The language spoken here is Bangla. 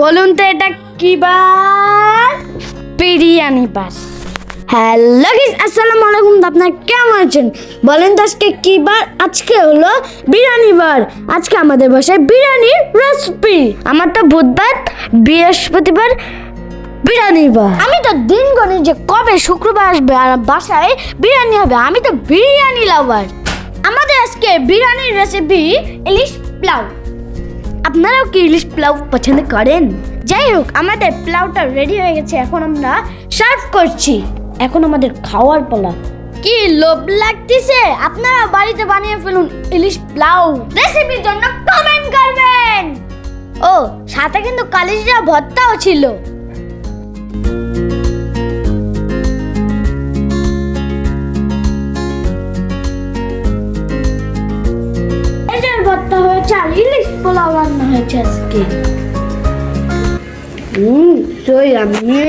বলুন তো এটা কি বার? বিরিয়ানি বার। হ্যালো গাইস, আসসালামু আলাইকুম। আপনারা কেমন আছেন? বলেন তো আজকে কি বার? আজকে হলো বিরিয়ানি বার। আজকে আমাদের বাসায় বিরিয়ানির রেসিপি। আমার তো বুধবার, বৃহস্পতিবার বিরিয়ানি বার। আমি তো দিন গণি যে কবে শুক্রবার আসবে আর বাসায় বিরিয়ানি হবে। আমি তো বিরিয়ানি লাভার। আমাদের আজকে বিরিয়ানির রেসিপি ইলিশ পোলাও। আপনারাও কি ইলিশ পোলাও পছন্দ করেন? যাই হোক, আমাদের পোলাওটা রেডি হয়ে গেছে। এখন আমরা সার্ভ করছি। এখন আমাদের খাওয়ার পালা। কি লোভ লাগতেছে? আপনারা বাড়িতে বানিয়ে ফেলুন ইলিশ পোলাও। রেসিপির জন্য কমেন্ট করবেন। ও সাথে কিন্তু কালিজিরা ভর্তাও ছিল। ভর্তা হয়েছে আর ইলিশ পোলাও রান্না হয়েছে আজকে। সই আমি